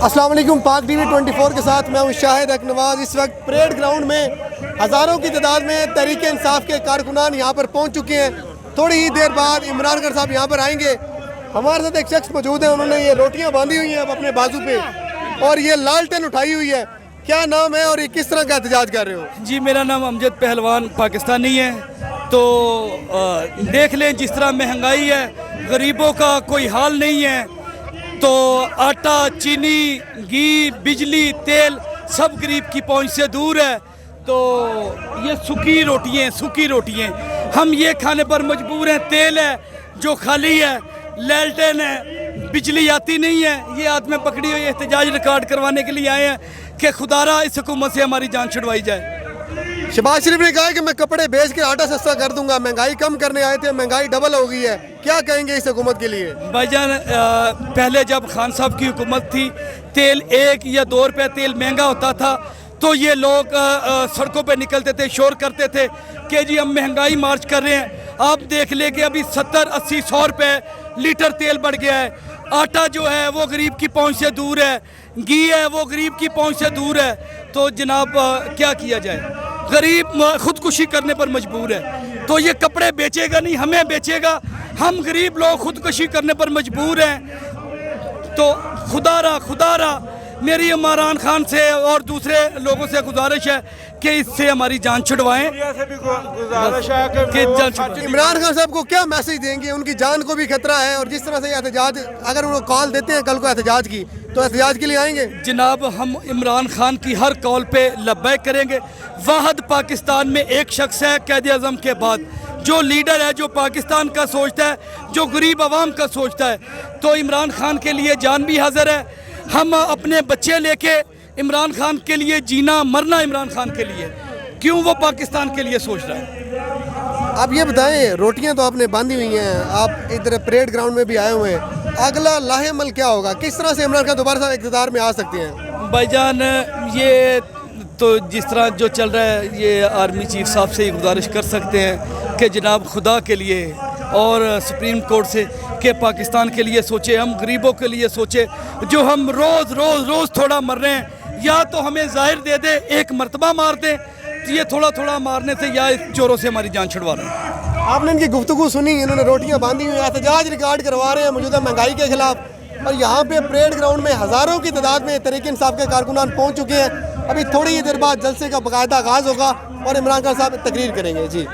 अस्सलाम वालेकुम। पाक टीवी 24 के साथ मैं हूं शाहिद अकनवाज। इस वक्त परेड ग्राउंड में हज़ारों की तादाद में तहरीक इंसाफ के कारकुनान यहाँ पर पहुँच चुके हैं। थोड़ी ही देर बाद इमरान खान साहब यहाँ पर आएंगे। हमारे साथ एक शख्स मौजूद है, उन्होंने ये रोटियाँ बांधी हुई हैं अब अपने बाजू पे और ये लालटेन उठाई हुई है। क्या नाम है और ये किस तरह का एहतजाज कर रहे हो? जी, मेरा नाम अमजद पहलवान पाकिस्तानी है। तो देख लें जिस तरह महंगाई है, गरीबों का कोई हाल नहीं है। तो आटा, चीनी, घी, बिजली, तेल सब गरीब की पहुंच से दूर है। तो ये सूखी रोटियाँ हम ये खाने पर मजबूर हैं। तेल है जो खाली है, लैल्टेन है, बिजली आती नहीं है। ये हाथ में पकड़ी हुई एहतजाज रिकॉर्ड करवाने के लिए आए हैं कि खुदारा इस हुकूमत से हमारी जान छुड़वाई जाए। शहबाज शरीफ ने कहा है कि मैं कपड़े बेच के आटा सस्ता कर दूंगा। महंगाई कम करने आए थे, महंगाई डबल हो गई है। क्या कहेंगे इस हुकूमत के लिए? भाईजान, पहले जब खान साहब की हुकूमत थी, तेल 1 या 2 रुपये तेल महंगा होता था तो ये लोग सड़कों पे निकलते थे, शोर करते थे कि जी हम महंगाई मार्च कर रहे हैं। आप देख ले कि अभी 70, 80, 100 रुपये लीटर तेल बढ़ गया है। आटा जो है वो गरीब की पहुंच से दूर है, घी है वो गरीब की पहुंच से दूर है। तो जनाब क्या किया जाए? गरीब खुदकुशी करने पर मजबूर है। तो ये कपड़े बेचेगा नहीं, हमें बेचेगा। हम गरीब लोग खुदकुशी करने पर मजबूर हैं। तो खुदारा मेरी इमरान खान से और दूसरे लोगों से गुजारिश है कि इससे हमारी जान छुड़वाएं। इमरान खान साहब को क्या मैसेज देंगे? उनकी जान को भी खतरा है और जिस तरह से एहतजाज, अगर उनको कॉल देते हैं कल को एहतजाज की, तो एहतजाज के लिए आएंगे। जनाब, हम इमरान खान की हर कॉल पे लब्बैक करेंगे। वाहिद पाकिस्तान में एक शख्स है कैद आज़म के बाद जो लीडर है, जो पाकिस्तान का सोचता है, जो गरीब आवाम का सोचता है। तो इमरान खान के लिए जान भी हाजिर है। हम अपने बच्चे लेके इमरान खान के लिए जीना मरना इमरान खान के लिए, क्यों वो पाकिस्तान के लिए सोच रहा है। आप ये बताएं, रोटियां तो आपने बांधी हुई हैं, आप इधर परेड ग्राउंड में भी आए हुए हैं, अगला लाहेमल क्या होगा? किस तरह से इमरान खान दोबारा से इक़्तिदार में आ सकते हैं? भाईजान, ये तो जिस तरह जो चल रहा है, ये आर्मी चीफ साहब से ही गुजारिश कर सकते हैं कि जनाब खुदा के लिए और सुप्रीम कोर्ट से कि पाकिस्तान के लिए सोचे, हम गरीबों के लिए सोचे। जो हम रोज़ थोड़ा मर रहे हैं, या तो हमें ज़ाहिर दे दे, एक मरतबा मार दे। तो ये थोड़ा मारने से या चोरों से हमारी जान छुड़वा रहे हैं। आपने इनकी गुफ्तगू सुनी, इन्होंने रोटियां बांधी हुई, एहतजाज रिकॉर्ड करवा रहे हैं मौजूदा महंगाई के खिलाफ। और यहाँ पे परेड ग्राउंड में हज़ारों की तादाद में तहरीक इंसाफ के कारकुनान पहुँच चुके हैं। अभी थोड़ी ही देर बाद जलसे का बाकायदा आगाज़ होगा और इमरान खान साहब तकरीर करेंगे। जी।